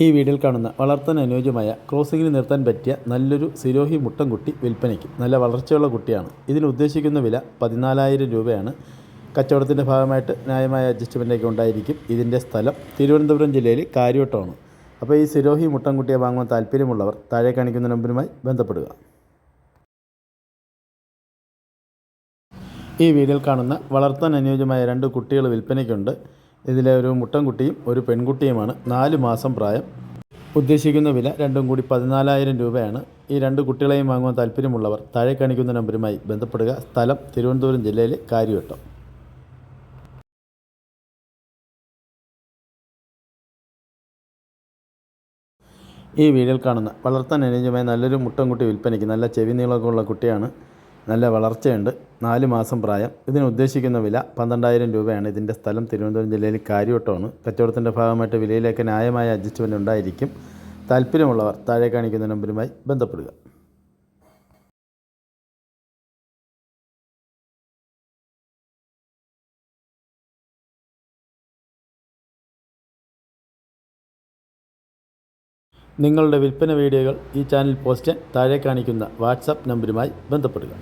ഈ വീഡിയോയിൽ കാണുന്ന വളർത്താൻ അനുയോജ്യമായ ക്രോസിങ്ങിന് നിർത്താൻ പറ്റിയ നല്ലൊരു സിരോഹി മുട്ടൻകുട്ടി വിൽപ്പനയ്ക്ക്. നല്ല വളർച്ചയുള്ള കുട്ടിയാണ്. ഇതിന് ഉദ്ദേശിക്കുന്ന വില 14,000 രൂപയാണ്. കച്ചവടത്തിൻ്റെ ഭാഗമായിട്ട് ന്യായമായ അഡ്ജസ്റ്റ്മെൻറ്റൊക്കെ ഉണ്ടായിരിക്കും. ഇതിൻ്റെ സ്ഥലം തിരുവനന്തപുരം ജില്ലയിൽ കാര്യവട്ടമാണ്. അപ്പോൾ ഈ സിരോഹി മുട്ടൻകുട്ടിയെ വാങ്ങുവാൻ താല്പര്യമുള്ളവർ താഴെ കാണിക്കുന്ന നമ്പറുമായി ബന്ധപ്പെടുക. ഈ വീഡിയോയിൽ കാണുന്ന വളർത്താൻ അനുയോജ്യമായ 2 കുട്ടികൾ വിൽപ്പനയ്ക്കുണ്ട്. ഇതിലെ ഒരു മുട്ടൻകുട്ടിയും ഒരു പെൺകുട്ടിയുമാണ്. 4 മാസം പ്രായം. ഉദ്ദേശിക്കുന്ന വില രണ്ടും കൂടി 14,000 രൂപയാണ്. ഈ 2 കുട്ടികളെയും വാങ്ങുവാൻ താല്പര്യമുള്ളവർ താഴെ കാണിക്കുന്ന നമ്പറുമായി ബന്ധപ്പെടുക. സ്ഥലം തിരുവനന്തപുരം ജില്ലയിലെ കാര്യവട്ടം. ഈ വീഡിയോയിൽ കാണുന്ന വളർത്താൻ അനുയോജ്യമായ നല്ലൊരു മുട്ടൻകുട്ടി വിൽപ്പനയ്ക്ക്. നല്ല ചെവി നീളമൊക്കെ ഉള്ള കുട്ടിയാണ്. നല്ല വളർച്ചയുണ്ട്. 4 മാസം പ്രായം. ഇതിന് ഉദ്ദേശിക്കുന്ന വില 12,000 രൂപയാണ്. ഇതിൻ്റെ സ്ഥലം തിരുവനന്തപുരം ജില്ലയിൽ കാര്യവട്ടമാണ്. കച്ചവടത്തിൻ്റെ ഭാഗമായിട്ട് വിലയിലേക്ക് ന്യായമായ അഡ്ജസ്റ്റ്മെൻറ്റ് ഉണ്ടായിരിക്കും. താല്പര്യമുള്ളവർ താഴെ കാണിക്കുന്ന നമ്പറുമായി ബന്ധപ്പെടുക. നിങ്ങളുടെ വിൽപ്പന വീഡിയോകൾ ഈ ചാനൽ പോസ്റ്റ് താഴെ കാണിക്കുന്ന വാട്സാപ്പ് നമ്പറുമായി ബന്ധപ്പെടുക.